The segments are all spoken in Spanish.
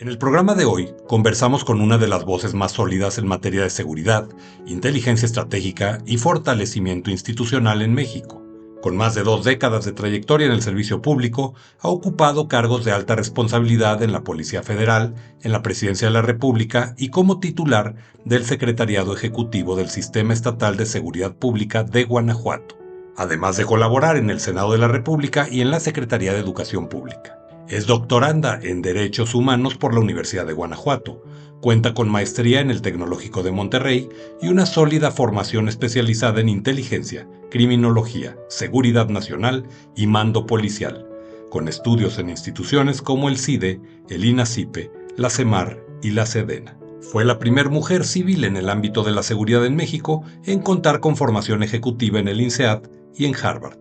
En el programa de hoy conversamos con una de las voces más sólidas en materia de seguridad, inteligencia estratégica y fortalecimiento institucional en México. Con más de 2 décadas de trayectoria en el servicio público, ha ocupado cargos de alta responsabilidad en la Policía Federal, en la Presidencia de la República y como titular del Secretariado Ejecutivo del Sistema Estatal de Seguridad Pública de Guanajuato, además de colaborar en el Senado de la República y en la Secretaría de Educación Pública. Es doctoranda en Derechos Humanos por la Universidad de Guanajuato. Cuenta con maestría en el Tecnológico de Monterrey y una sólida formación especializada en inteligencia, criminología, seguridad nacional y mando policial, con estudios en instituciones como el CIDE, el INACIPE, la CEMAR y la SEDENA. Fue la primera mujer civil en el ámbito de la seguridad en México en contar con formación ejecutiva en el INSEAD y en Harvard.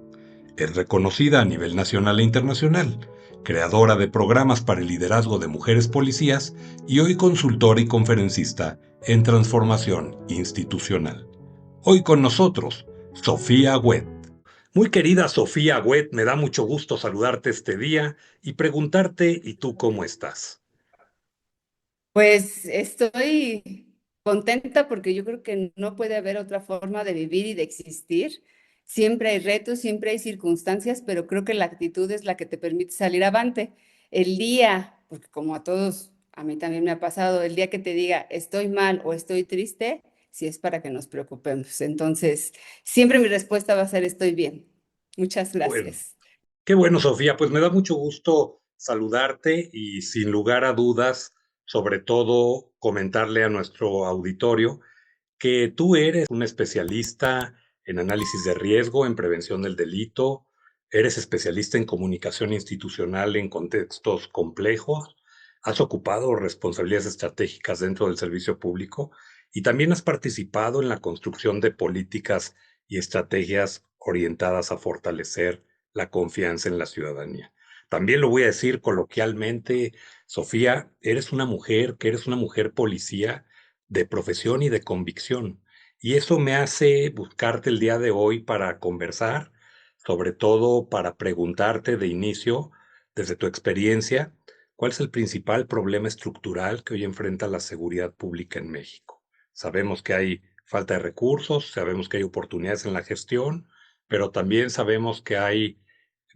Es reconocida a nivel nacional e internacional, creadora de programas para el liderazgo de mujeres policías y hoy consultora y conferencista en transformación institucional. Hoy con nosotros, Sofía Agüed. Muy querida Sofía Agüed, me da mucho gusto saludarte este día y preguntarte, ¿y tú cómo estás? Pues estoy contenta porque yo creo que no puede haber otra forma de vivir y de existir. Siempre hay retos, siempre hay circunstancias, pero creo que la actitud es la que te permite salir avante. El día, porque como a todos, a mí también me ha pasado, el día que te diga estoy mal o estoy triste, si es para que nos preocupemos. Entonces, siempre mi respuesta va a ser estoy bien. Muchas Bueno, gracias. qué bueno, Sofía, pues me da mucho gusto saludarte y sin lugar a dudas, sobre todo comentarle a nuestro auditorio que tú eres un especialista en análisis de riesgo, en prevención del delito, eres especialista en comunicación institucional en contextos complejos, has ocupado responsabilidades estratégicas dentro del servicio público y también has participado en la construcción de políticas y estrategias orientadas a fortalecer la confianza en la ciudadanía. También lo voy a decir coloquialmente, Sofía, eres una mujer policía de profesión y de convicción. Y eso me hace buscarte el día de hoy para conversar, sobre todo para preguntarte de inicio, desde tu experiencia, ¿cuál es el principal problema estructural que hoy enfrenta la seguridad pública en México? Sabemos que hay falta de recursos, sabemos que hay oportunidades en la gestión, pero también sabemos que hay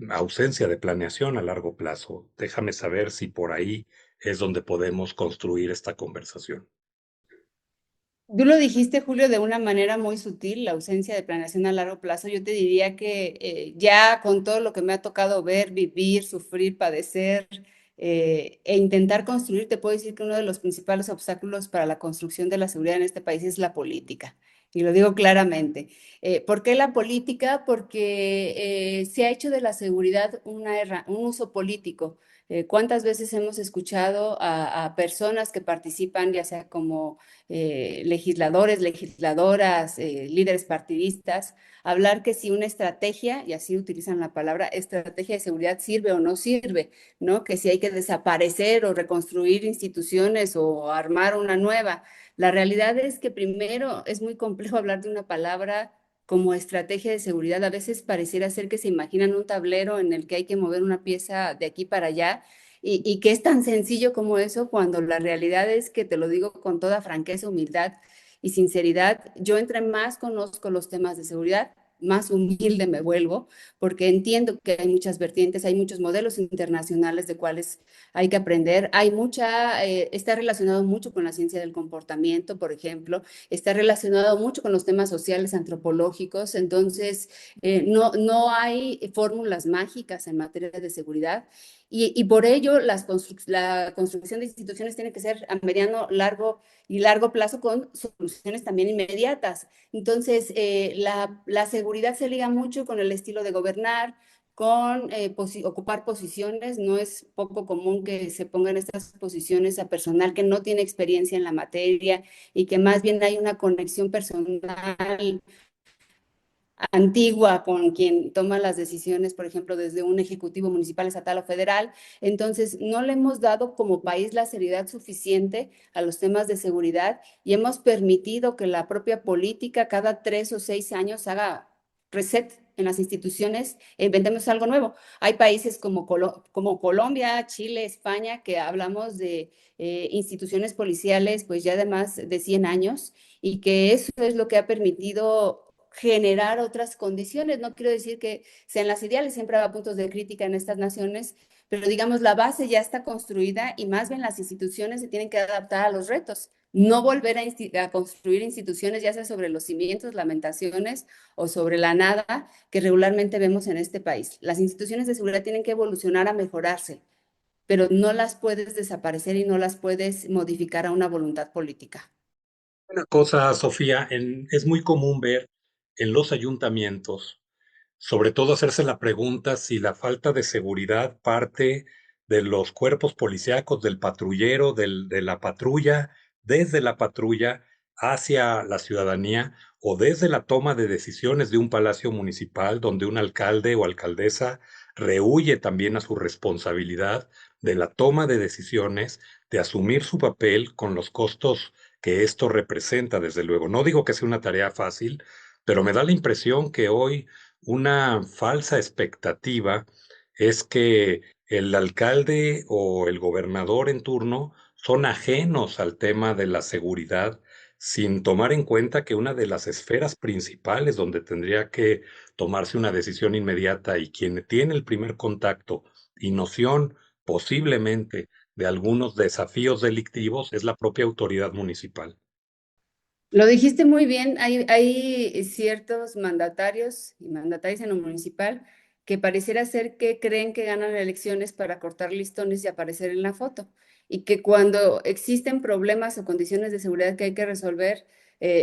ausencia de planeación a largo plazo. Déjame saber si por ahí es donde podemos construir esta conversación. Tú lo dijiste, Julio, de una manera muy sutil, la ausencia de planeación a largo plazo. Yo te diría que ya con todo lo que me ha tocado ver, vivir, sufrir, padecer e intentar construir, te puedo decir que uno de los principales obstáculos para la construcción de la seguridad en este país es la política. Y lo digo claramente. ¿Por qué la política? Porque se ha hecho de la seguridad un uso político. ¿Cuántas veces hemos escuchado a personas que participan, ya sea como legisladores, legisladoras, líderes partidistas, hablar que si una estrategia, y así utilizan la palabra, estrategia de seguridad sirve o no sirve, ¿no? Que si hay que desaparecer o reconstruir instituciones o armar una nueva. La realidad es que primero es muy complejo hablar de una palabra como estrategia de seguridad. A veces pareciera ser que se imaginan un tablero en el que hay que mover una pieza de aquí para allá y que es tan sencillo como eso cuando la realidad es que te lo digo con toda franqueza, humildad y sinceridad, yo entre más conozco los temas de seguridad, más humilde me vuelvo, porque entiendo que hay muchas vertientes, hay muchos modelos internacionales de cuales hay que aprender. Está relacionado mucho con la ciencia del comportamiento, por ejemplo, está relacionado mucho con los temas sociales, antropológicos, entonces no hay fórmulas mágicas en materia de seguridad. Y por ello, la construcción de instituciones tiene que ser a mediano, largo y largo plazo con soluciones también inmediatas. Entonces, la seguridad se liga mucho con el estilo de gobernar, con ocupar posiciones. No es poco común que se pongan estas posiciones a personal que no tiene experiencia en la materia y que más bien hay una conexión personal antigua con quien toma las decisiones, por ejemplo, desde un ejecutivo municipal, estatal o federal. Entonces, no le hemos dado como país la seriedad suficiente a los temas de seguridad y hemos permitido que la propia política cada 3 o 6 años haga reset en las instituciones e inventemos algo nuevo. Hay países como Colombia, Chile, España, que hablamos de instituciones policiales pues ya de más de 100 años y que eso es lo que ha permitido generar otras condiciones. No quiero decir que sean las ideales, siempre habrá puntos de crítica en estas naciones, pero digamos la base ya está construida y más bien las instituciones se tienen que adaptar a los retos. No volver a construir instituciones, ya sea sobre los cimientos, lamentaciones o sobre la nada que regularmente vemos en este país. Las instituciones de seguridad tienen que evolucionar a mejorarse, pero no las puedes desaparecer y no las puedes modificar a una voluntad política. Una cosa, Sofía, es muy común ver en los ayuntamientos, sobre todo hacerse la pregunta si la falta de seguridad parte de los cuerpos policíacos, del patrullero, de la patrulla, desde la patrulla hacia la ciudadanía o desde la toma de decisiones de un palacio municipal donde un alcalde o alcaldesa rehúye también a su responsabilidad de la toma de decisiones, de asumir su papel con los costos que esto representa, desde luego. No digo que sea una tarea fácil, pero me da la impresión que hoy una falsa expectativa es que el alcalde o el gobernador en turno son ajenos al tema de la seguridad, sin tomar en cuenta que una de las esferas principales donde tendría que tomarse una decisión inmediata y quien tiene el primer contacto y noción posiblemente de algunos desafíos delictivos es la propia autoridad municipal. Lo dijiste muy bien, hay ciertos mandatarios y mandatarias en lo municipal que pareciera ser que creen que ganan elecciones para cortar listones y aparecer en la foto, y que cuando existen problemas o condiciones de seguridad que hay que resolver,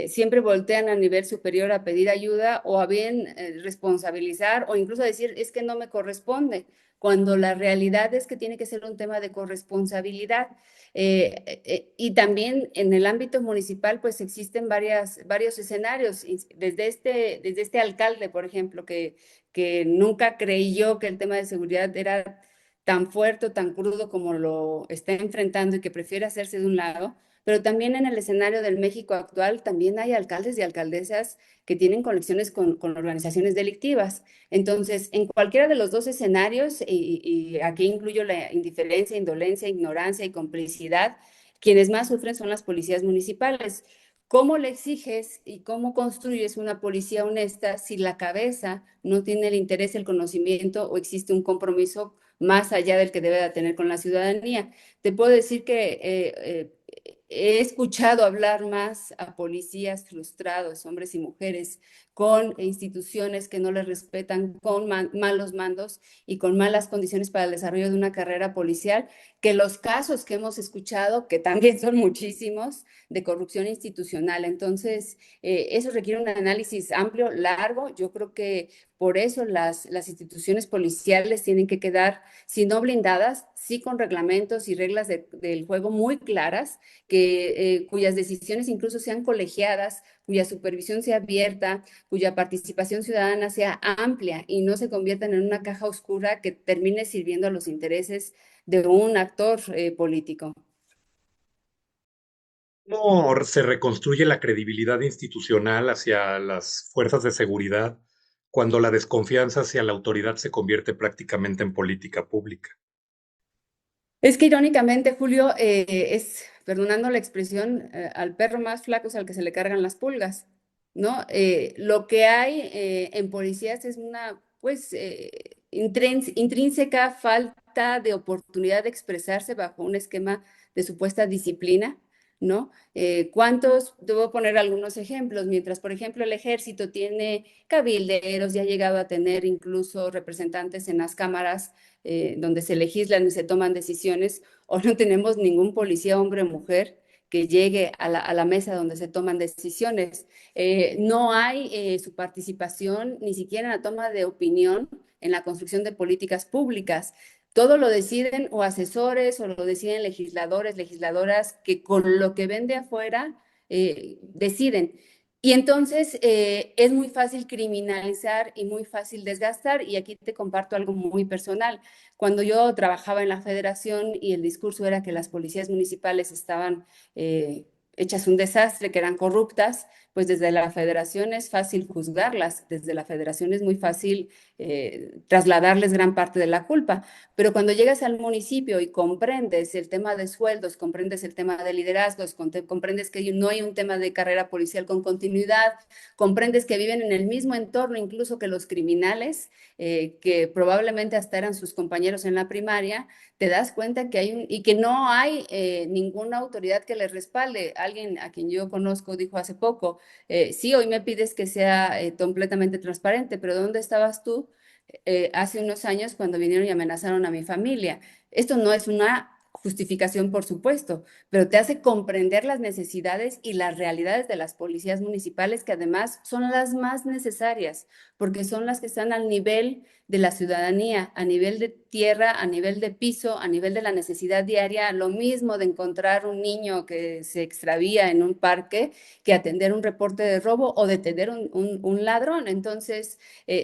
siempre voltean a nivel superior a pedir ayuda o a bien responsabilizar o incluso decir es que no me corresponde, cuando la realidad es que tiene que ser un tema de corresponsabilidad. Y también en el ámbito municipal, pues existen varios escenarios. Desde este alcalde, por ejemplo, que nunca creyó que el tema de seguridad era tan fuerte o tan crudo como lo está enfrentando y que prefiere hacerse de un lado. Pero también en el escenario del México actual, también hay alcaldes y alcaldesas que tienen conexiones con organizaciones delictivas. Entonces, en cualquiera de los dos escenarios, y aquí incluyo la indiferencia, indolencia, ignorancia y complicidad, quienes más sufren son las policías municipales. ¿Cómo le exiges y cómo construyes una policía honesta si la cabeza no tiene el interés, el conocimiento o existe un compromiso más allá del que debe de tener con la ciudadanía? Te puedo decir que he escuchado hablar más a policías frustrados, hombres y mujeres, con instituciones que no les respetan, con malos mandos y con malas condiciones para el desarrollo de una carrera policial, que los casos que hemos escuchado, que también son muchísimos, de corrupción institucional. Entonces, eso requiere un análisis amplio, largo. Yo creo que por eso las instituciones policiales tienen que quedar, si no blindadas, sí con reglamentos y reglas del juego muy claras, cuyas decisiones incluso sean colegiadas, cuya supervisión sea abierta, cuya participación ciudadana sea amplia y no se conviertan en una caja oscura que termine sirviendo a los intereses de un actor político. ¿Cómo se reconstruye la credibilidad institucional hacia las fuerzas de seguridad cuando la desconfianza hacia la autoridad se convierte prácticamente en política pública? Es que irónicamente, Julio, perdonando la expresión, al perro más flaco es al que se le cargan las pulgas, ¿no? Lo que hay en policías es una, pues, intrínseca falta de oportunidad de expresarse bajo un esquema de supuesta disciplina, ¿no? ¿Cuántos? Te voy a poner algunos ejemplos. Mientras, por ejemplo, el ejército tiene cabilderos y ha llegado a tener incluso representantes en las cámaras donde se legislan y se toman decisiones, o no tenemos ningún policía, hombre o mujer, que llegue a la mesa donde se toman decisiones. No hay su participación ni siquiera en la toma de opinión en la construcción de políticas públicas. Todo lo deciden o asesores o lo deciden legisladores, legisladoras que con lo que ven de afuera deciden. Y entonces es muy fácil criminalizar y muy fácil desgastar. Y aquí te comparto algo muy personal. Cuando yo trabajaba en la federación y el discurso era que las policías municipales estaban hechas un desastre, que eran corruptas, pues desde la federación es fácil juzgarlas, desde la federación es muy fácil trasladarles gran parte de la culpa, pero cuando llegas al municipio y comprendes el tema de sueldos, comprendes el tema de liderazgos, comprendes que no hay un tema de carrera policial con continuidad, comprendes que viven en el mismo entorno incluso que los criminales, que probablemente hasta eran sus compañeros en la primaria, te das cuenta que y que no hay ninguna autoridad que les respalde. Alguien a quien yo conozco dijo hace poco, sí, hoy me pides que sea completamente transparente, pero ¿dónde estabas tú hace unos años cuando vinieron y amenazaron a mi familia? Esto no es una justificación, por supuesto, pero te hace comprender las necesidades y las realidades de las policías municipales, que además son las más necesarias, porque son las que están al nivel de la ciudadanía, a nivel de tierra, a nivel de piso, a nivel de la necesidad diaria, lo mismo de encontrar un niño que se extravía en un parque que atender un reporte de robo o detener un ladrón. Entonces,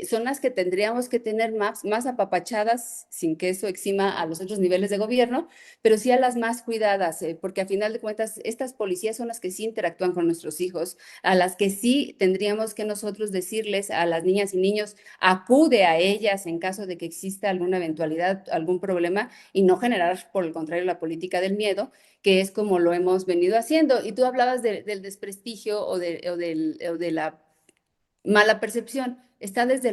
son las que tendríamos que tener más apapachadas, sin que eso exima a los otros niveles de gobierno, pero sí a las más cuidadas, porque a final de cuentas, estas policías son las que sí interactúan con nuestros hijos, a las que sí tendríamos que nosotros decirles a las niñas y niños, acude a ellas en caso de que exista alguna eventualidad, algún problema, y no generar, por el contrario, la política del miedo, que es como lo hemos venido haciendo. Y tú hablabas del desprestigio o de la mala percepción. Está desde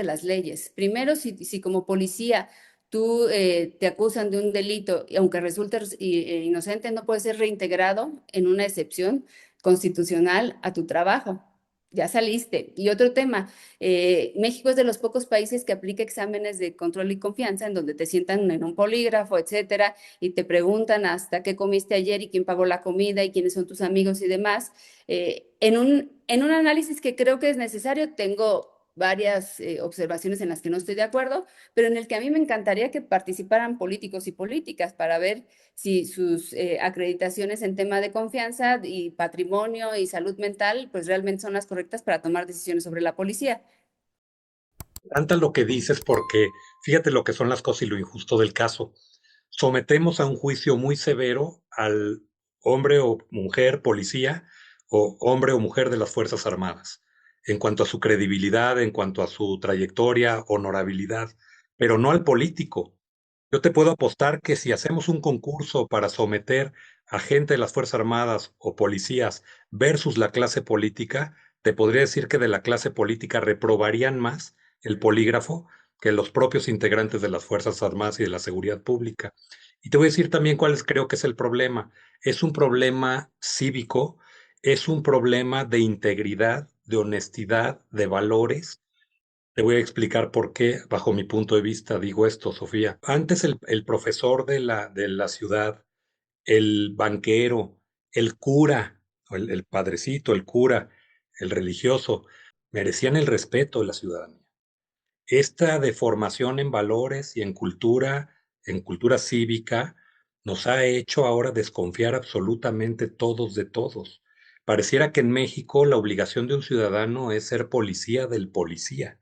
las leyes. Primero, si como policía tú te acusan de un delito, y aunque resultes inocente, no puedes ser reintegrado en una excepción constitucional a tu trabajo. Ya saliste. Y otro tema, México es de los pocos países que aplica exámenes de control y confianza, en donde te sientan en un polígrafo, etcétera, y te preguntan hasta qué comiste ayer y quién pagó la comida y quiénes son tus amigos y demás. En un análisis que creo que es necesario, tengo varias observaciones en las que no estoy de acuerdo, pero en el que a mí me encantaría que participaran políticos y políticas para ver si sus acreditaciones en tema de confianza y patrimonio y salud mental, pues realmente son las correctas para tomar decisiones sobre la policía. Tanta lo que dices porque fíjate lo que son las cosas y lo injusto del caso. Sometemos a un juicio muy severo al hombre o mujer policía o hombre o mujer de las Fuerzas Armadas, en cuanto a su credibilidad, en cuanto a su trayectoria, honorabilidad, pero no al político. Yo te puedo apostar que si hacemos un concurso para someter a gente de las Fuerzas Armadas o policías versus la clase política, te podría decir que de la clase política reprobarían más el polígrafo que los propios integrantes de las Fuerzas Armadas y de la seguridad pública. Y te voy a decir también cuál creo que es el problema. Es un problema cívico, es un problema de integridad, de honestidad, de valores. Te voy a explicar por qué, bajo mi punto de vista, digo esto, Sofía. Antes el profesor de la ciudad, el banquero, el cura, o el padrecito, el cura, el religioso, merecían el respeto de la ciudadanía. Esta deformación en valores y en cultura cívica, nos ha hecho ahora desconfiar absolutamente todos de todos. Pareciera que en México la obligación de un ciudadano es ser policía del policía.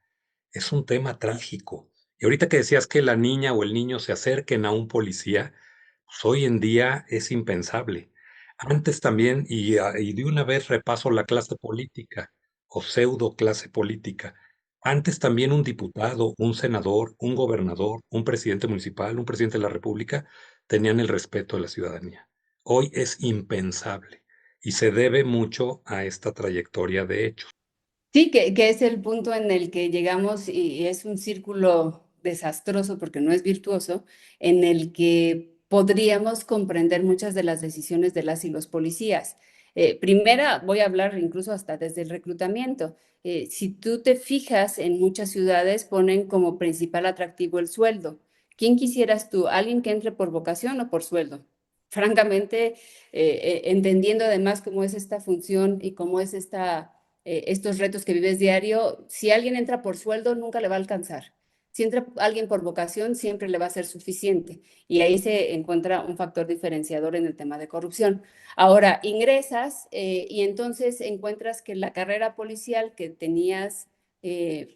Es un tema trágico. Y ahorita que decías que la niña o el niño se acerquen a un policía, pues hoy en día es impensable. Antes también, y de una vez repaso la clase política o pseudo clase política. Antes también un diputado, un senador, un gobernador, un presidente municipal, un presidente de la República tenían el respeto de la ciudadanía. Hoy es impensable y se debe mucho a esta trayectoria de hechos. Sí, que es el punto en el que llegamos y es un círculo desastroso porque no es virtuoso, en el que podríamos comprender muchas de las decisiones de las y los policías. Primera, voy a hablar incluso hasta desde el reclutamiento. Si tú te fijas, en muchas ciudades ponen como principal atractivo el sueldo. ¿Quién quisieras tú? ¿Alguien que entre por vocación o por sueldo? Francamente, entendiendo además cómo es esta función y cómo es estos retos que vives diario, si alguien entra por sueldo, nunca le va a alcanzar. Si entra alguien por vocación, siempre le va a ser suficiente. Y ahí se encuentra un factor diferenciador en el tema de corrupción. Ahora, ingresas y entonces encuentras que la carrera policial que tenías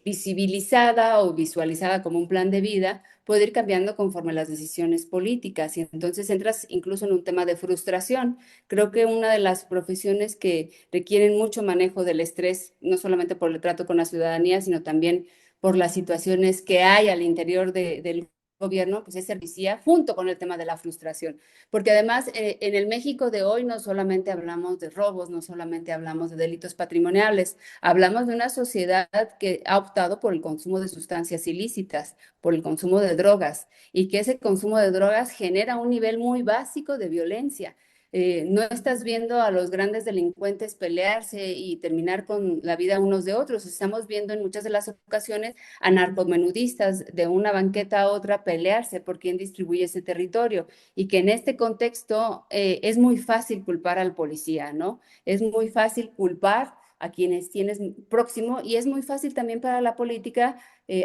visibilizada o visualizada como un plan de vida, puede ir cambiando conforme las decisiones políticas y entonces entras incluso en un tema de frustración. Creo que una de las profesiones que requieren mucho manejo del estrés, no solamente por el trato con la ciudadanía, sino también por las situaciones que hay al interior del gobierno, pues es servicia junto con el tema de la frustración. Porque además en el México de hoy no solamente hablamos de robos, no solamente hablamos de delitos patrimoniales, hablamos de una sociedad que ha optado por el consumo de sustancias ilícitas, por el consumo de drogas, y que ese consumo de drogas genera un nivel muy básico de violencia. No estás viendo a los grandes delincuentes pelearse y terminar con la vida unos de otros. Estamos viendo en muchas de las ocasiones a narcomenudistas de una banqueta a otra pelearse por quién distribuye ese territorio y que en este contexto es muy fácil culpar al policía, ¿no? Es muy fácil culpar a quienes tienes próximo y es muy fácil también para la política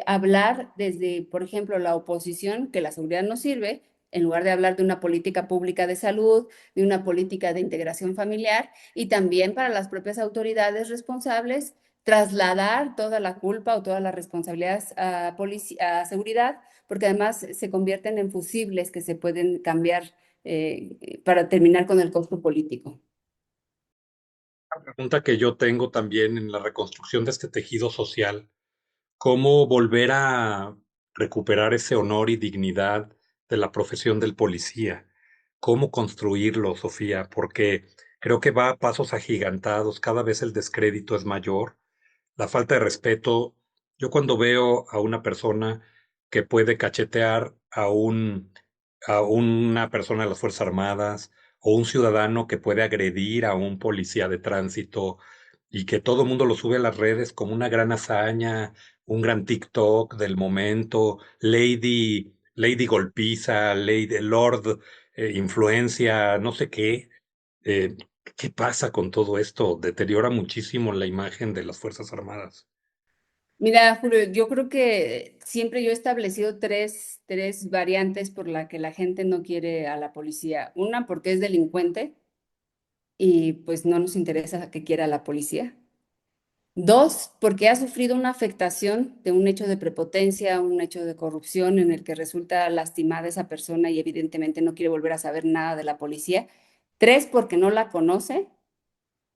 hablar desde, por ejemplo, la oposición, que la seguridad no sirve, en lugar de hablar de una política pública de salud, de una política de integración familiar y también para las propias autoridades responsables trasladar toda la culpa o todas las responsabilidades a seguridad, porque además se convierten en fusibles que se pueden cambiar para terminar con el costo político. La pregunta que yo tengo también en la reconstrucción de este tejido social, ¿cómo volver a recuperar ese honor y dignidad de la profesión del policía? ¿Cómo construirlo, Sofía? Porque creo que va a pasos agigantados, cada vez el descrédito es mayor, la falta de respeto. Yo cuando veo a una persona que puede cachetear a una persona de las Fuerzas Armadas o un ciudadano que puede agredir a un policía de tránsito y que todo el mundo lo sube a las redes como una gran hazaña, un gran TikTok del momento, Lady Golpiza, Lady Lord Influencia, no sé qué. Eh, ¿Qué pasa con todo esto? Deteriora muchísimo la imagen de las Fuerzas Armadas. Mira, Julio, yo creo que siempre yo he establecido tres variantes por la que la gente no quiere a la policía. Una, porque es delincuente y pues no nos interesa que quiera a la policía. Dos, porque ha sufrido una afectación de un hecho de prepotencia, un hecho de corrupción en el que resulta lastimada esa persona y evidentemente no quiere volver a saber nada de la policía. Tres, porque no la conoce,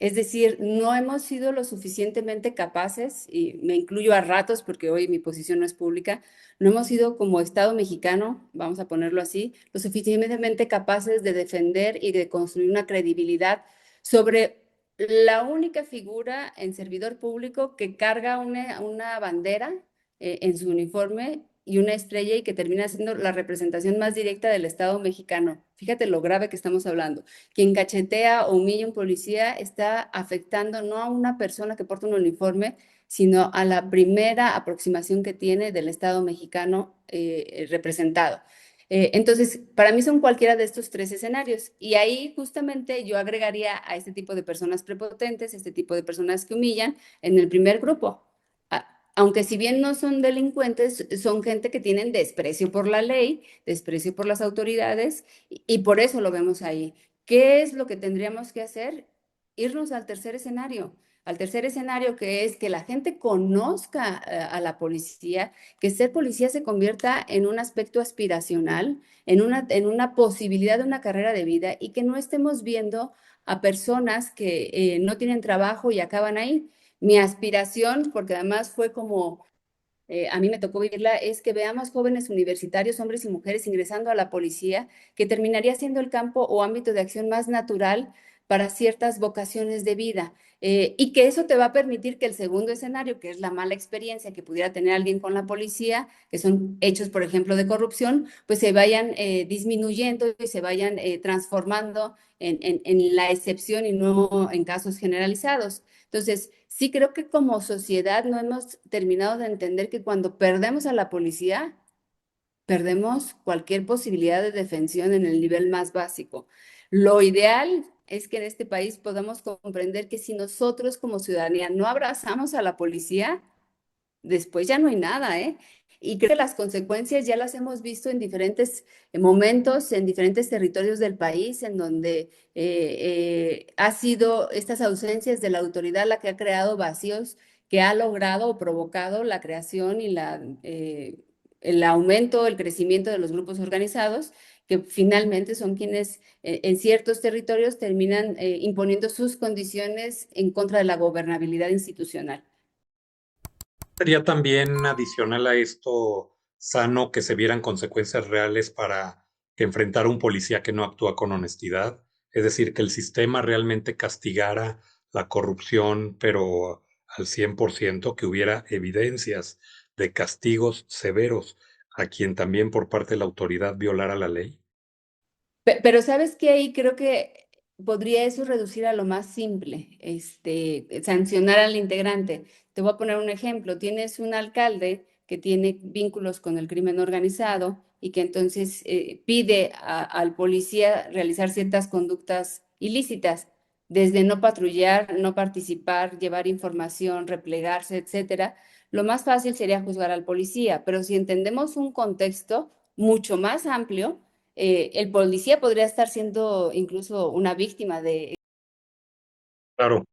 es decir, no hemos sido lo suficientemente capaces, y me incluyo a ratos porque hoy mi posición no es pública, no hemos sido como Estado mexicano, vamos a ponerlo así, lo suficientemente capaces de defender y de construir una credibilidad sobre la única figura en servidor público que carga una bandera en su uniforme y una estrella y que termina siendo la representación más directa del Estado mexicano. Fíjate lo grave que estamos hablando. Quien cachetea o humilla a un policía está afectando no a una persona que porta un uniforme, sino a la primera aproximación que tiene del Estado mexicano representado. Entonces, para mí son cualquiera de estos tres escenarios. Y ahí justamente yo agregaría a este tipo de personas prepotentes, este tipo de personas que humillan, en el primer grupo. Aunque si bien no son delincuentes, son gente que tienen desprecio por la ley, desprecio por las autoridades y por eso lo vemos ahí. ¿Qué es lo que tendríamos que hacer? Irnos al tercer escenario que es que la gente conozca a la policía, que ser policía se convierta en un aspecto aspiracional, en una posibilidad de una carrera de vida y que no estemos viendo a personas que no tienen trabajo y acaban ahí. Mi aspiración, porque además fue como a mí me tocó vivirla, es que veamos jóvenes universitarios, hombres y mujeres, ingresando a la policía, que terminaría siendo el campo o ámbito de acción más natural para ciertas vocaciones de vida. Y que eso te va a permitir que el segundo escenario, que es la mala experiencia que pudiera tener alguien con la policía, que son hechos, por ejemplo, de corrupción, pues se vayan disminuyendo y se vayan transformando en la excepción y no en casos generalizados. Entonces, sí creo que como sociedad no hemos terminado de entender que cuando perdemos a la policía, perdemos cualquier posibilidad de defensión en el nivel más básico. Lo ideal es que en este país podamos comprender que si nosotros como ciudadanía no abrazamos a la policía, después ya no hay nada, ¿eh? Y creo que las consecuencias ya las hemos visto en diferentes momentos, en diferentes territorios del país, en donde ha sido estas ausencias de la autoridad la que ha creado vacíos que ha logrado o provocado la creación y el aumento, el crecimiento de los grupos organizados, que finalmente son quienes en ciertos territorios terminan imponiendo sus condiciones en contra de la gobernabilidad institucional. Sería también adicional a esto sano que se vieran consecuencias reales para enfrentar a un policía que no actúa con honestidad, es decir, que el sistema realmente castigara la corrupción, pero al 100%, que hubiera evidencias de castigos severos a quien también por parte de la autoridad violara la ley. Pero sabes que ahí creo que podría eso reducir a lo más simple, sancionar al integrante. Te voy a poner un ejemplo. Tienes un alcalde que tiene vínculos con el crimen organizado y que entonces pide al policía realizar ciertas conductas ilícitas, desde no patrullar, no participar, llevar información, replegarse, etcétera. Lo más fácil sería juzgar al policía, pero si entendemos un contexto mucho más amplio, el policía podría estar siendo incluso una víctima de... Claro,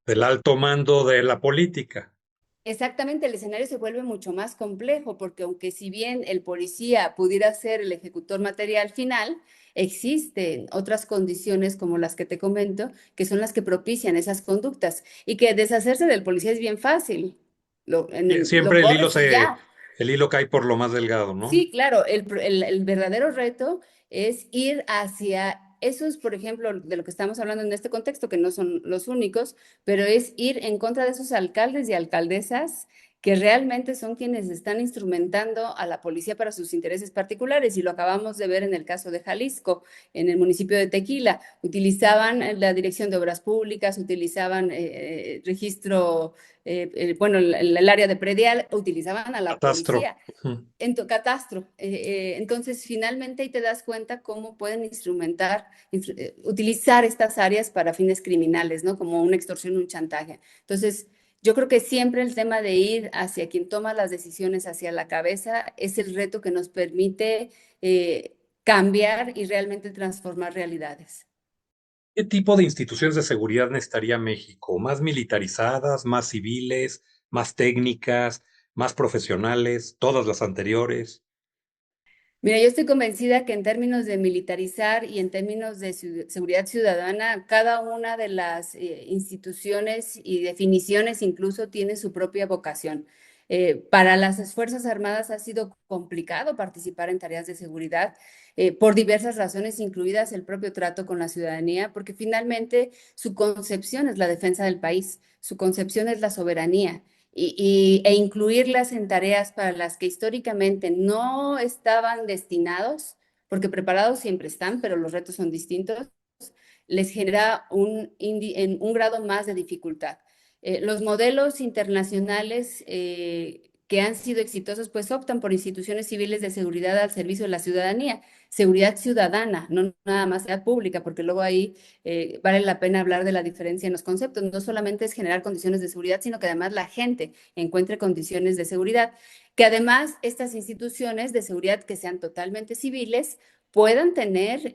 del alto mando de la política. Exactamente, el escenario se vuelve mucho más complejo porque aunque si bien el policía pudiera ser el ejecutor material final, existen otras condiciones como las que te comento, que son las que propician esas conductas y que deshacerse del policía es bien fácil. Lo Siempre corres y ya. el hilo cae por lo más delgado, ¿no? Sí, claro, el verdadero reto es ir hacia esos, por ejemplo, de lo que estamos hablando en este contexto, que no son los únicos, pero es ir en contra de esos alcaldes y alcaldesas que realmente son quienes están instrumentando a la policía para sus intereses particulares. Y lo acabamos de ver en el caso de Jalisco, en el municipio de Tequila. Utilizaban la Dirección de Obras Públicas, utilizaban registro, bueno, el área de predial, utilizaban a la Catastro. policía Ujú. en tu catastro. Entonces, finalmente ahí te das cuenta cómo pueden utilizar estas áreas para fines criminales, ¿no? Como una extorsión, un chantaje. Entonces, yo creo que siempre el tema de ir hacia quien toma las decisiones, hacia la cabeza, es el reto que nos permite cambiar y realmente transformar realidades. ¿Qué tipo de instituciones de seguridad necesitaría México? ¿Más militarizadas, más civiles, más técnicas, más profesionales, todas las anteriores? Mira, yo estoy convencida que en términos de militarizar y en términos de seguridad ciudadana, cada una de las instituciones y definiciones incluso tiene su propia vocación. Para las Fuerzas Armadas ha sido complicado participar en tareas de seguridad por diversas razones, incluidas el propio trato con la ciudadanía, porque finalmente su concepción es la defensa del país, su concepción es la soberanía e incluirlas en tareas para las que históricamente no estaban destinados, porque preparados siempre están, pero los retos son distintos, les genera un grado más de dificultad. Los modelos internacionales que han sido exitosos, pues optan por instituciones civiles de seguridad al servicio de la ciudadanía, seguridad ciudadana, no nada más seguridad pública, porque luego ahí vale la pena hablar de la diferencia en los conceptos. No solamente es generar condiciones de seguridad, sino que además la gente encuentre condiciones de seguridad, que además estas instituciones de seguridad que sean totalmente civiles puedan tener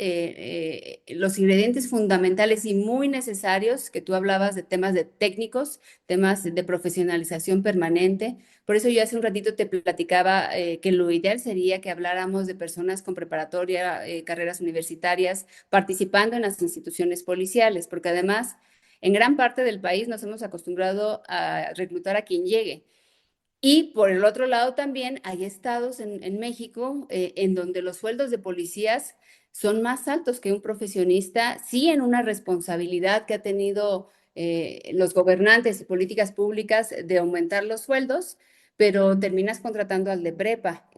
los ingredientes fundamentales y muy necesarios, que tú hablabas de temas de técnicos, temas de profesionalización permanente. Por eso yo hace un ratito te platicaba que lo ideal sería que habláramos de personas con preparatoria, carreras universitarias, participando en las instituciones policiales, porque además en gran parte del país nos hemos acostumbrado a reclutar a quien llegue. Y por el otro lado también hay estados en México en donde los sueldos de policías son más altos que un profesionista, sí en una responsabilidad que ha tenido los gobernantes y políticas públicas de aumentar los sueldos, pero terminas contratando al de prepa.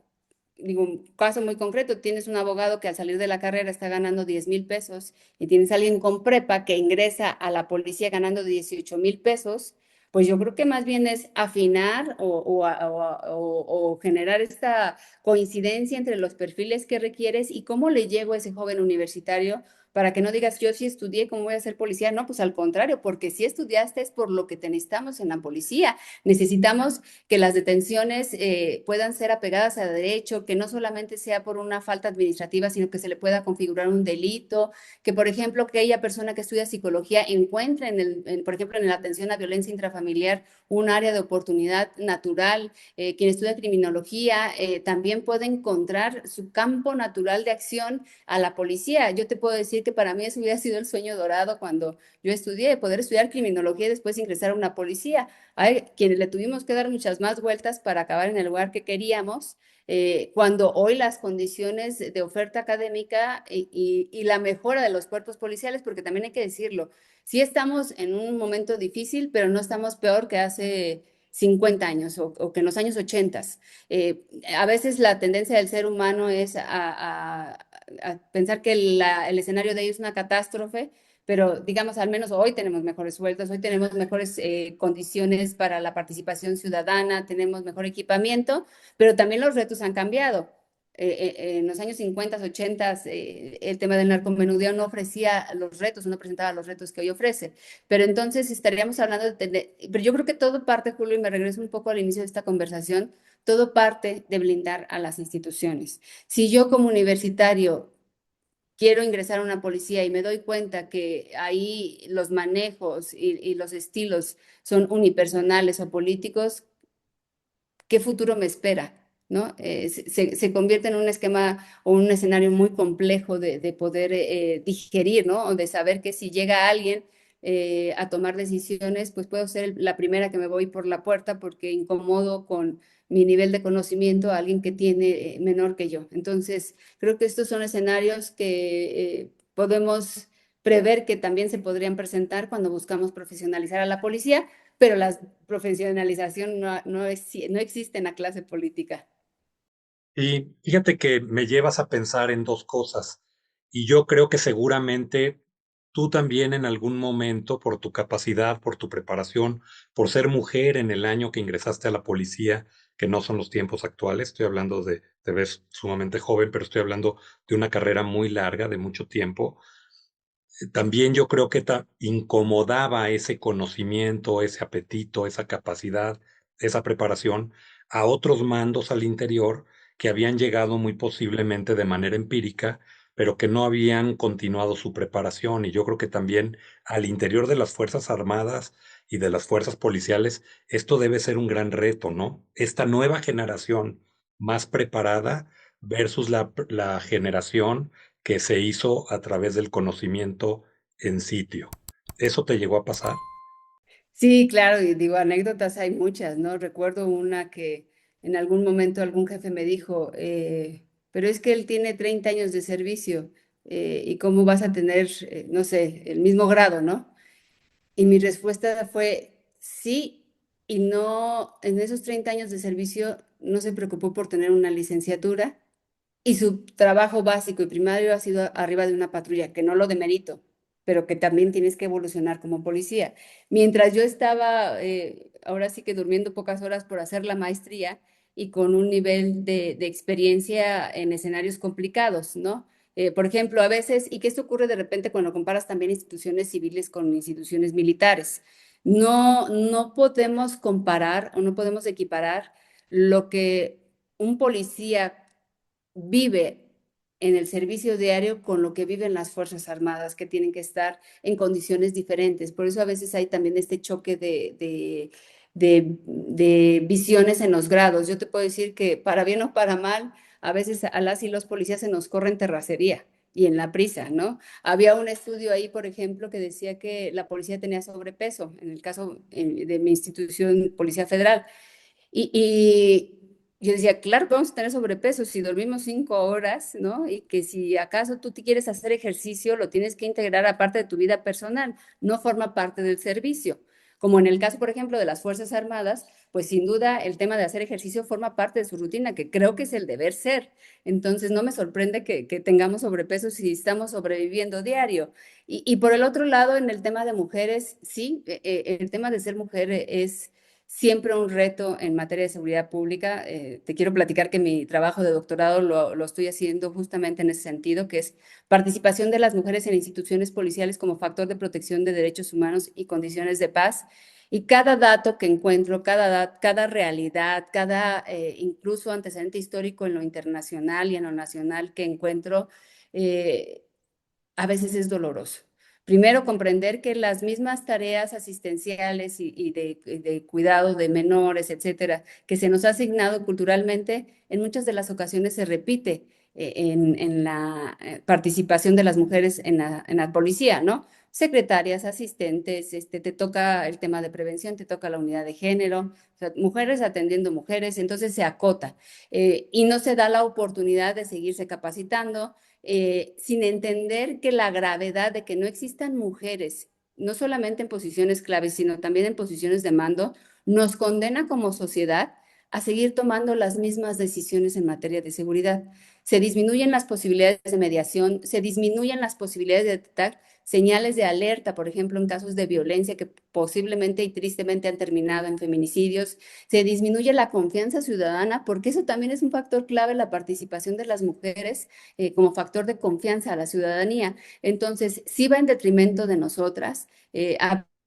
Digo, un caso muy concreto, tienes un abogado que al salir de la carrera está ganando 10,000 pesos y tienes a alguien con prepa que ingresa a la policía ganando 18,000 pesos, pues yo creo que más bien es afinar o generar esta coincidencia entre los perfiles que requieres y cómo le llego a ese joven universitario para que no digas, yo sí estudié, ¿cómo voy a ser policía? No, pues al contrario, porque si estudiaste es por lo que te necesitamos en la policía. Necesitamos que las detenciones puedan ser apegadas a derecho, que no solamente sea por una falta administrativa, sino que se le pueda configurar un delito, que por ejemplo aquella persona que estudia psicología encuentre por ejemplo, en la atención a violencia intrafamiliar un área de oportunidad natural. Quien estudia criminología también puede encontrar su campo natural de acción a la policía. Yo te puedo decir que para mí eso hubiera sido el sueño dorado cuando yo estudié, poder estudiar criminología y después ingresar a una policía. Hay quienes le tuvimos que dar muchas más vueltas para acabar en el lugar que queríamos, cuando hoy las condiciones de oferta académica y la mejora de los cuerpos policiales, porque también hay que decirlo, sí estamos en un momento difícil, pero no estamos peor que hace 50 años o que en los años 80. A veces la tendencia del ser humano es a pensar que el escenario de ellos es una catástrofe, pero digamos, al menos hoy tenemos mejores sueldos, hoy tenemos mejores condiciones para la participación ciudadana, tenemos mejor equipamiento, pero también los retos han cambiado. En los años 50, 80, el tema del narcomenudeo no ofrecía los retos, no presentaba los retos que hoy ofrece. Pero entonces estaríamos hablando pero yo creo que todo parte, Julio, y me regreso un poco al inicio de esta conversación, todo parte de blindar a las instituciones. Si yo como universitario quiero ingresar a una policía y me doy cuenta que ahí los manejos y los estilos son unipersonales o políticos, ¿qué futuro me espera? ¿No? Se convierte en un esquema o un escenario muy complejo de poder digerir, ¿no? O de saber que si llega alguien a tomar decisiones, pues puedo ser la primera que me voy por la puerta porque incomodo con mi nivel de conocimiento a alguien que tiene menor que yo. Entonces, creo que estos son escenarios que podemos prever que también se podrían presentar cuando buscamos profesionalizar a la policía, pero la profesionalización no existe en la clase política. Y fíjate que me llevas a pensar en dos cosas. Y yo creo que seguramente tú también en algún momento, por tu capacidad, por tu preparación, por ser mujer en el año que ingresaste a la policía, que no son los tiempos actuales, estoy hablando de, te ves sumamente joven, pero estoy hablando de una carrera muy larga, de mucho tiempo. También yo creo que incomodaba ese conocimiento, ese apetito, esa capacidad, esa preparación a otros mandos al interior que habían llegado muy posiblemente de manera empírica, pero que no habían continuado su preparación. Y yo creo que también al interior de las Fuerzas Armadas y de las fuerzas policiales, esto debe ser un gran reto, ¿no? Esta nueva generación más preparada versus la generación que se hizo a través del conocimiento en sitio. ¿Eso te llegó a pasar? Sí, claro, y digo, anécdotas hay muchas, ¿no? Recuerdo una que en algún momento algún jefe me dijo, pero es que él tiene 30 años de servicio y cómo vas a tener, no sé, el mismo grado, ¿no? Y mi respuesta fue sí y no, en esos 30 años de servicio no se preocupó por tener una licenciatura y su trabajo básico y primario ha sido arriba de una patrulla, que no lo demerito, pero que también tienes que evolucionar como policía. Mientras yo estaba, ahora sí que durmiendo pocas horas por hacer la maestría y con un nivel de experiencia en escenarios complicados, ¿no? Por ejemplo, a veces, y que esto ocurre de repente cuando comparas también instituciones civiles con instituciones militares. No podemos comparar o no podemos equiparar lo que un policía vive en el servicio diario con lo que viven las Fuerzas Armadas, que tienen que estar en condiciones diferentes. Por eso a veces hay también este choque de visiones en los grados. Yo te puedo decir que para bien o para mal, a veces a las y los policías se nos corren terracería y en la prisa, ¿no? Había un estudio ahí, por ejemplo, que decía que la policía tenía sobrepeso, en el caso de mi institución, Policía Federal. Y yo decía, claro que vamos a tener sobrepeso si dormimos 5 horas, ¿no? Y que si acaso tú te quieres hacer ejercicio, lo tienes que integrar aparte de tu vida personal, no forma parte del servicio. Como en el caso, por ejemplo, de las Fuerzas Armadas, pues sin duda el tema de hacer ejercicio forma parte de su rutina, que creo que es el deber ser. Entonces no me sorprende que tengamos sobrepeso si estamos sobreviviendo diario. Y por el otro lado, en el tema de mujeres, sí, el tema de ser mujer es siempre un reto en materia de seguridad pública. Te quiero platicar que mi trabajo de doctorado lo estoy haciendo justamente en ese sentido, que es participación de las mujeres en instituciones policiales como factor de protección de derechos humanos y condiciones de paz. Y cada dato que encuentro, cada realidad, cada incluso antecedente histórico en lo internacional y en lo nacional que encuentro, eh, a veces es doloroso. Primero, comprender que las mismas tareas asistenciales y de cuidado de menores, etcétera, que se nos ha asignado culturalmente, en muchas de las ocasiones se repite en la participación de las mujeres en la policía, ¿no? Secretarias, asistentes, te toca el tema de prevención, te toca la unidad de género, o sea, mujeres atendiendo mujeres, entonces se acota y no se da la oportunidad de seguirse capacitando, sin entender que la gravedad de que no existan mujeres, no solamente en posiciones claves, sino también en posiciones de mando, nos condena como sociedad a seguir tomando las mismas decisiones en materia de seguridad. Se disminuyen las posibilidades de mediación, se disminuyen las posibilidades de detectar señales de alerta, por ejemplo, en casos de violencia que posiblemente y tristemente han terminado en feminicidios. Se disminuye la confianza ciudadana, porque eso también es un factor clave en la participación de las mujeres como factor de confianza a la ciudadanía. Entonces, sí va en detrimento de nosotras.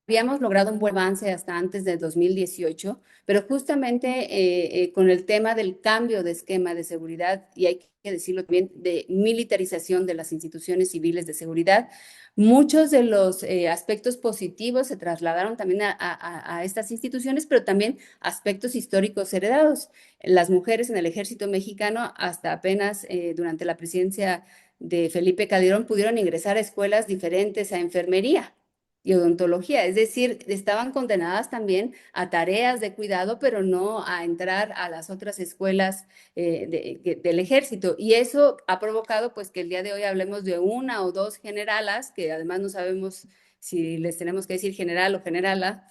Habíamos logrado un buen avance hasta antes de 2018, pero justamente con el tema del cambio de esquema de seguridad, y hay que decirlo también, de militarización de las instituciones civiles de seguridad, muchos de los aspectos positivos se trasladaron también a estas instituciones, pero también aspectos históricos heredados. Las mujeres en el ejército mexicano, hasta apenas durante la presidencia de Felipe Calderón, pudieron ingresar a escuelas diferentes a enfermería y odontología, es decir, estaban condenadas también a tareas de cuidado, pero no a entrar a las otras escuelas del ejército. Y eso ha provocado pues que el día de hoy hablemos de una o dos generalas, que además no sabemos si les tenemos que decir general o generala.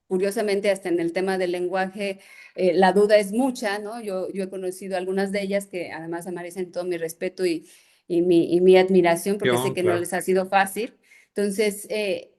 Curiosamente, hasta en el tema del lenguaje, la duda es mucha, ¿no? Yo he conocido algunas de ellas que además merecen todo mi respeto y mi admiración, porque sé que no Claro. les ha sido fácil. Entonces,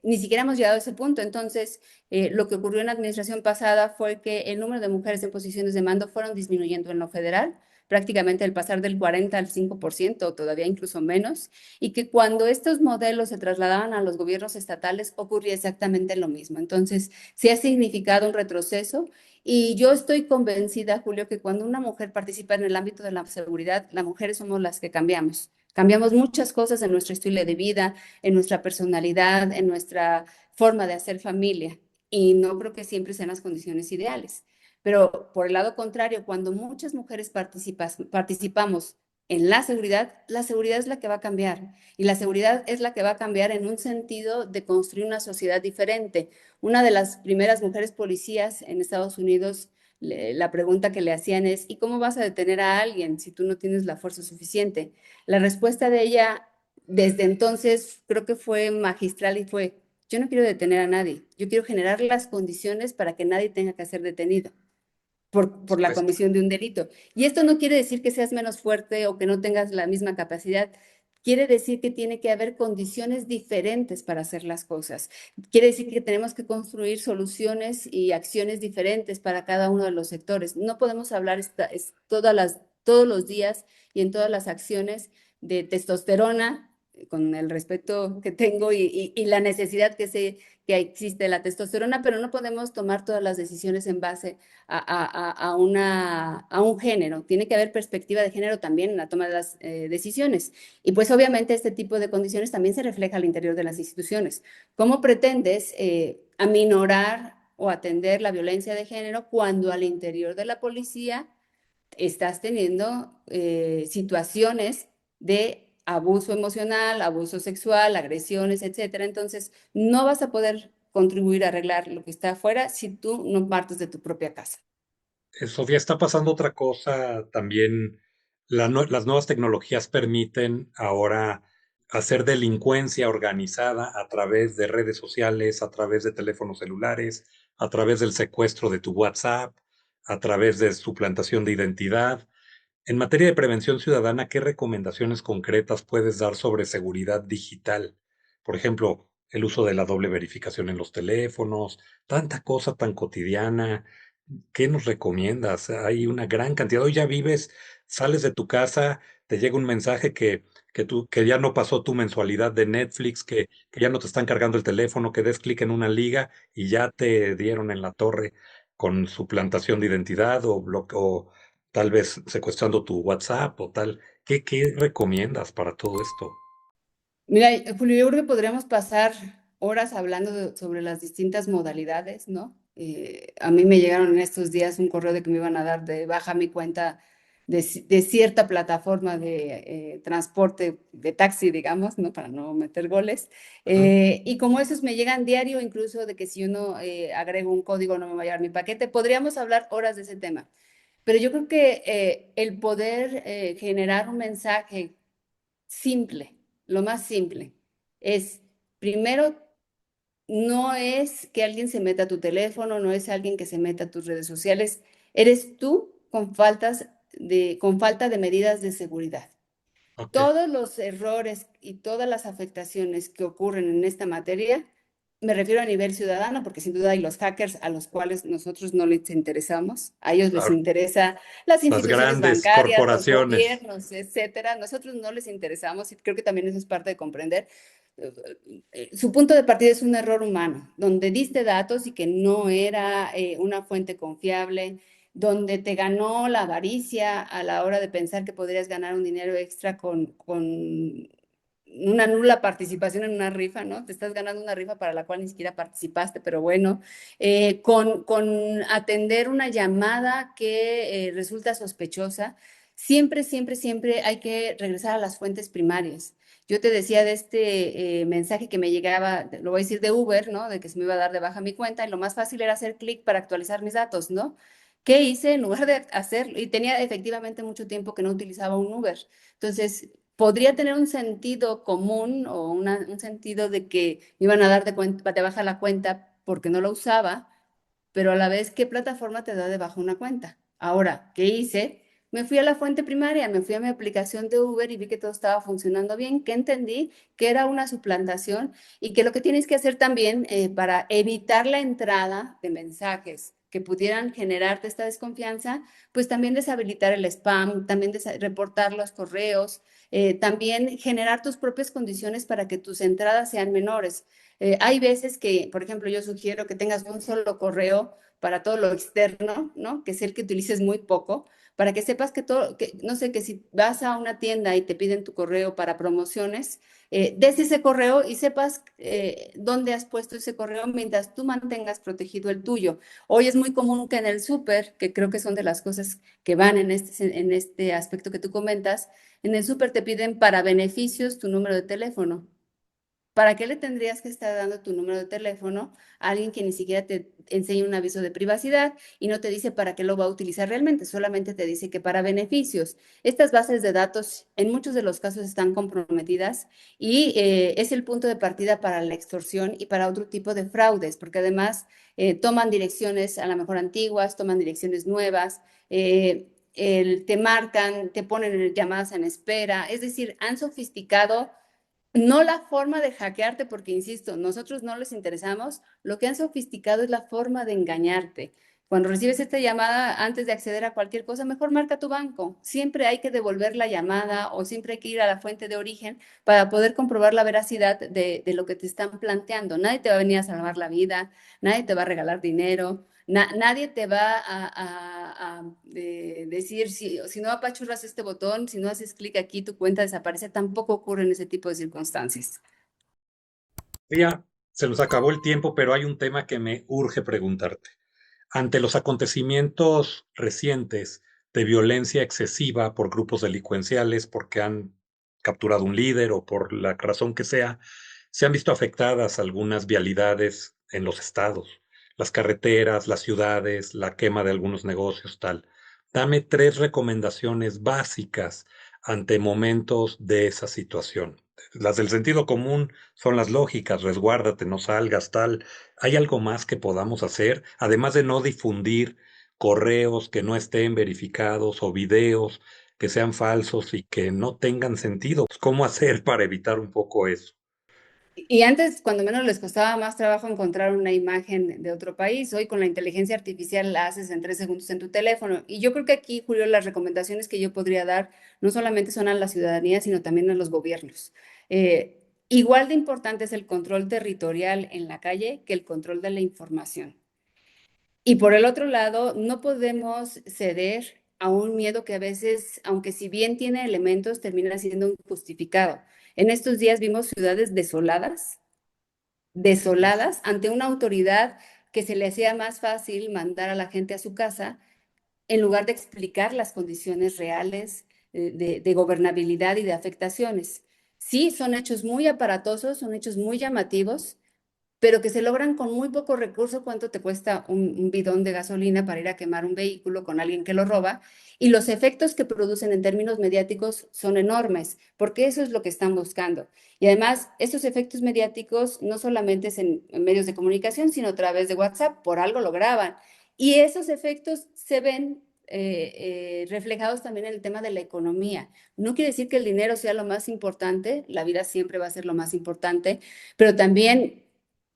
ni siquiera hemos llegado a ese punto. Entonces, lo que ocurrió en la administración pasada fue que el número de mujeres en posiciones de mando fueron disminuyendo en lo federal, prácticamente el pasar del 40 al 5%, o todavía incluso menos, y que cuando estos modelos se trasladaban a los gobiernos estatales ocurría exactamente lo mismo. Entonces, sí ha significado un retroceso y yo estoy convencida, Julio, que cuando una mujer participa en el ámbito de la seguridad, las mujeres somos las que cambiamos. Cambiamos muchas cosas en nuestro estilo de vida, en nuestra personalidad, en nuestra forma de hacer familia. Y no creo que siempre sean las condiciones ideales. Pero por el lado contrario, cuando muchas mujeres participamos en la seguridad es la que va a cambiar. Y la seguridad es la que va a cambiar en un sentido de construir una sociedad diferente. Una de las primeras mujeres policías en Estados Unidos, la pregunta que le hacían es, ¿y cómo vas a detener a alguien si tú no tienes la fuerza suficiente? La respuesta de ella desde entonces creo que fue magistral y fue, yo no quiero detener a nadie, yo quiero generar las condiciones para que nadie tenga que ser detenido por la Supuesto. comisión de un delito. Y esto no quiere decir que seas menos fuerte o que no tengas la misma capacidad. Quiere decir que tiene que haber condiciones diferentes para hacer las cosas. Quiere decir que tenemos que construir soluciones y acciones diferentes para cada uno de los sectores. No podemos hablar todos los días y en todas las acciones de testosterona, con el respeto que tengo y la necesidad que existe la testosterona, pero no podemos tomar todas las decisiones en base a un género. Tiene que haber perspectiva de género también en la toma de las decisiones. Y pues obviamente este tipo de condiciones también se refleja al interior de las instituciones. ¿Cómo pretendes aminorar o atender la violencia de género cuando al interior de la policía estás teniendo situaciones de abuso emocional, abuso sexual, agresiones, etcétera? Entonces, no vas a poder contribuir a arreglar lo que está afuera si tú no partes de tu propia casa. Sofía, está pasando otra cosa también. Las nuevas tecnologías permiten ahora hacer delincuencia organizada a través de redes sociales, a través de teléfonos celulares, a través del secuestro de tu WhatsApp, a través de suplantación de identidad. En materia de prevención ciudadana, ¿qué recomendaciones concretas puedes dar sobre seguridad digital? Por ejemplo, el uso de la doble verificación en los teléfonos, tanta cosa tan cotidiana. ¿Qué nos recomiendas? Hay una gran cantidad. Hoy ya vives, sales de tu casa, te llega un mensaje que ya no pasó tu mensualidad de Netflix, que ya no te están cargando el teléfono, que des clic en una liga y ya te dieron en la torre con suplantación de identidad o tal vez secuestrando tu WhatsApp o tal. ¿Qué recomiendas para todo esto? Mira, Julio, yo creo que podríamos pasar horas hablando sobre las distintas modalidades, ¿no? A mí me llegaron en estos días un correo de que me iban a dar de baja mi cuenta de cierta plataforma de transporte de taxi, digamos, ¿no? Para no meter goles. Ujú. Y como esos me llegan diario, incluso de que si uno agrega un código no me va a llegar mi paquete, podríamos hablar horas de ese tema. Pero yo creo que el poder generar un mensaje simple, lo más simple, es primero, no es que alguien se meta a tu teléfono, no es alguien que se meta a tus redes sociales, eres tú con falta de medidas de seguridad. Ok, Todos los errores y todas las afectaciones que ocurren en esta materia, me refiero a nivel ciudadano, porque sin duda hay los hackers a los cuales nosotros no les interesamos, a ellos les claro. interesa las Las instituciones grandes bancarias, los corporaciones. gobiernos, etcétera. Nosotros no les interesamos y creo que también eso es parte de comprender. Su punto de partida es un error humano, donde diste datos y que no era una fuente confiable, donde te ganó la avaricia a la hora de pensar que podrías ganar un dinero extra con una nula participación en una rifa, ¿no? Te estás ganando una rifa para la cual ni siquiera participaste, pero bueno, con atender una llamada que resulta sospechosa, siempre, siempre, siempre hay que regresar a las fuentes primarias. Yo te decía de este mensaje que me llegaba, lo voy a decir de Uber, ¿no? De que se me iba a dar de baja mi cuenta y lo más fácil era hacer clic para actualizar mis datos, ¿no? ¿Qué hice en lugar de hacerlo? Y tenía efectivamente mucho tiempo que no utilizaba un Uber. Entonces, podría tener un sentido común o un sentido de que me iban a dar de baja la cuenta porque no lo usaba, pero a la vez, ¿qué plataforma te da de baja una cuenta? Ahora, ¿qué hice? Me fui a la fuente primaria, me fui a mi aplicación de Uber y vi que todo estaba funcionando bien, que entendí que era una suplantación y que lo que tienes que hacer también para evitar la entrada de mensajes que pudieran generarte esta desconfianza, pues también deshabilitar el spam, también reportar los correos, también generar tus propias condiciones para que tus entradas sean menores. Hay veces que, por ejemplo, yo sugiero que tengas un solo correo para todo lo externo, ¿no? Que es el que utilices muy poco, para que sepas que todo, que, no sé, que si vas a una tienda y te piden tu correo para promociones, des ese correo y sepas dónde has puesto ese correo mientras tú mantengas protegido el tuyo. Hoy es muy común que en el súper, que creo que son de las cosas que van en este aspecto que tú comentas, en el súper te piden para beneficios tu número de teléfono. ¿Para qué le tendrías que estar dando tu número de teléfono a alguien que ni siquiera te enseña un aviso de privacidad y no te dice para qué lo va a utilizar realmente? Solamente te dice que para beneficios. Estas bases de datos en muchos de los casos están comprometidas y es el punto de partida para la extorsión y para otro tipo de fraudes, porque además toman direcciones a lo mejor antiguas, toman direcciones nuevas. Te marcan, te ponen llamadas en espera, es decir, han sofisticado no la forma de hackearte, porque insisto, nosotros no les interesamos, lo que han sofisticado es la forma de engañarte. Cuando recibes esta llamada, antes de acceder a cualquier cosa, mejor marca tu banco. Siempre hay que devolver la llamada o siempre hay que ir a la fuente de origen para poder comprobar la veracidad de lo que te están planteando. Nadie te va a venir a salvar la vida, nadie te va a regalar dinero, nadie te va a decir, si no apachurras este botón, si no haces clic aquí, tu cuenta desaparece. Tampoco ocurre en ese tipo de circunstancias. Ya se nos acabó el tiempo, pero hay un tema que me urge preguntarte. Ante los acontecimientos recientes de violencia excesiva por grupos delincuenciales, porque han capturado un líder o por la razón que sea, se han visto afectadas algunas vialidades en los estados, las carreteras, las ciudades, la quema de algunos negocios, tal. Dame tres recomendaciones básicas ante momentos de esa situación. Las del sentido común son las lógicas, resguárdate, no salgas, tal. ¿Hay algo más que podamos hacer, además de no difundir correos que no estén verificados o videos que sean falsos y que no tengan sentido? ¿Cómo hacer para evitar un poco eso? Y antes, cuando menos les costaba más trabajo encontrar una imagen de otro país, hoy con la inteligencia artificial la haces en 3 segundos en tu teléfono. Y yo creo que aquí, Julio, las recomendaciones que yo podría dar no solamente son a la ciudadanía, sino también a los gobiernos. Igual de importante es el control territorial en la calle que el control de la información. Y por el otro lado, no podemos ceder a un miedo que a veces, aunque si bien tiene elementos, termina siendo injustificado. En estos días vimos ciudades desoladas ante una autoridad que se le hacía más fácil mandar a la gente a su casa en lugar de explicar las condiciones reales de gobernabilidad y de afectaciones. Sí, son hechos muy aparatosos, son hechos muy llamativos, pero que se logran con muy poco recurso. ¿Cuánto te cuesta un bidón de gasolina para ir a quemar un vehículo con alguien que lo roba? Y los efectos que producen en términos mediáticos son enormes, porque eso es lo que están buscando. Y además, estos efectos mediáticos no solamente es en medios de comunicación, sino a través de WhatsApp, por algo lo graban. Y esos efectos se ven reflejados también en el tema de la economía. No quiere decir que el dinero sea lo más importante, la vida siempre va a ser lo más importante, pero también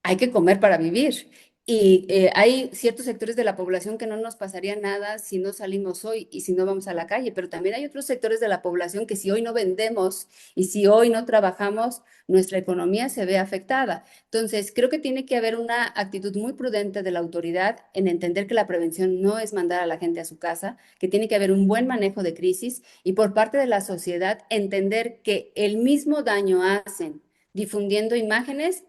hay que comer para vivir. Y hay ciertos sectores de la población que no nos pasaría nada si no salimos hoy y si no vamos a la calle, pero también hay otros sectores de la población que si hoy no vendemos y si hoy no trabajamos, nuestra economía se ve afectada. Entonces, creo que tiene que haber una actitud muy prudente de la autoridad en entender que la prevención no es mandar a la gente a su casa, que tiene que haber un buen manejo de crisis y por parte de la sociedad entender que el mismo daño hacen difundiendo imágenes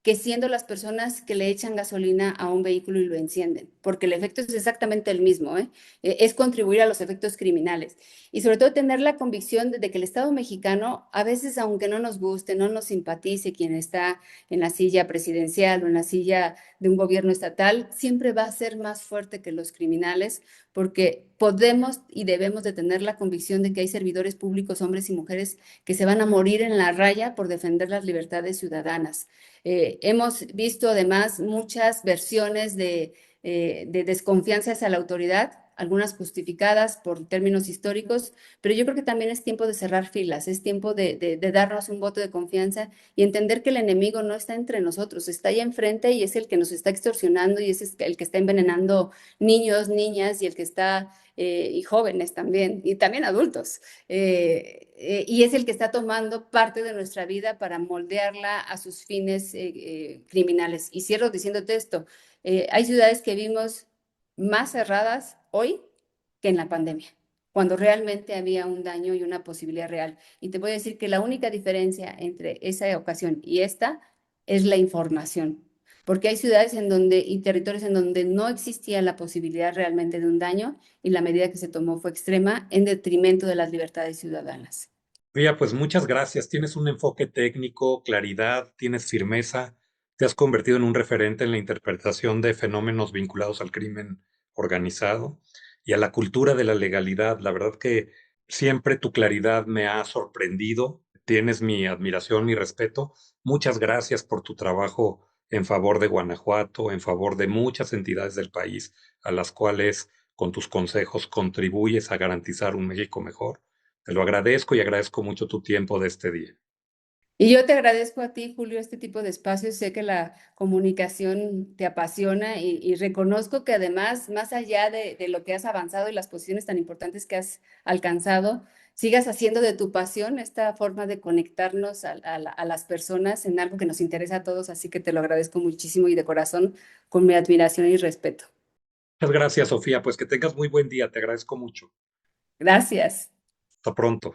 que siendo las personas que le echan gasolina a un vehículo y lo encienden, porque el efecto es exactamente el mismo, ¿eh? Es contribuir a los efectos criminales. Y sobre todo tener la convicción de que el Estado mexicano, a veces, aunque no nos guste, no nos simpatice quien está en la silla presidencial o en la silla de un gobierno estatal, siempre va a ser más fuerte que los criminales, porque podemos y debemos de tener la convicción de que hay servidores públicos, hombres y mujeres, que se van a morir en la raya por defender las libertades ciudadanas. Hemos visto además muchas versiones de desconfianza hacia la autoridad, algunas justificadas por términos históricos, pero yo creo que también es tiempo de cerrar filas, es tiempo de darnos un voto de confianza y entender que el enemigo no está entre nosotros, está ahí enfrente y es el que nos está extorsionando y es el que está envenenando niños, niñas y el que está, y jóvenes también, y también adultos. Y es el que está tomando parte de nuestra vida para moldearla a sus fines criminales. Y cierro diciéndote esto, hay ciudades que vimos más cerradas hoy que en la pandemia, cuando realmente había un daño y una posibilidad real. Y te voy a decir que la única diferencia entre esa ocasión y esta es la información, porque hay ciudades en donde y territorios en donde no existía la posibilidad realmente de un daño y la medida que se tomó fue extrema en detrimento de las libertades ciudadanas. Mira, pues muchas gracias. Tienes un enfoque técnico, claridad, tienes firmeza, te has convertido en un referente en la interpretación de fenómenos vinculados al crimen organizado y a la cultura de la legalidad. La verdad que siempre tu claridad me ha sorprendido. Tienes mi admiración, mi respeto. Muchas gracias por tu trabajo en favor de Guanajuato, en favor de muchas entidades del país a las cuales con tus consejos contribuyes a garantizar un México mejor. Te lo agradezco y agradezco mucho tu tiempo de este día. Y yo te agradezco a ti, Julio, este tipo de espacios. Sé que la comunicación te apasiona y reconozco que además, más allá de lo que has avanzado y las posiciones tan importantes que has alcanzado, sigas haciendo de tu pasión esta forma de conectarnos a las personas en algo que nos interesa a todos. Así que te lo agradezco muchísimo y de corazón, con mi admiración y respeto. Muchas gracias, Sofía. Pues que tengas muy buen día. Te agradezco mucho. Gracias. Hasta pronto.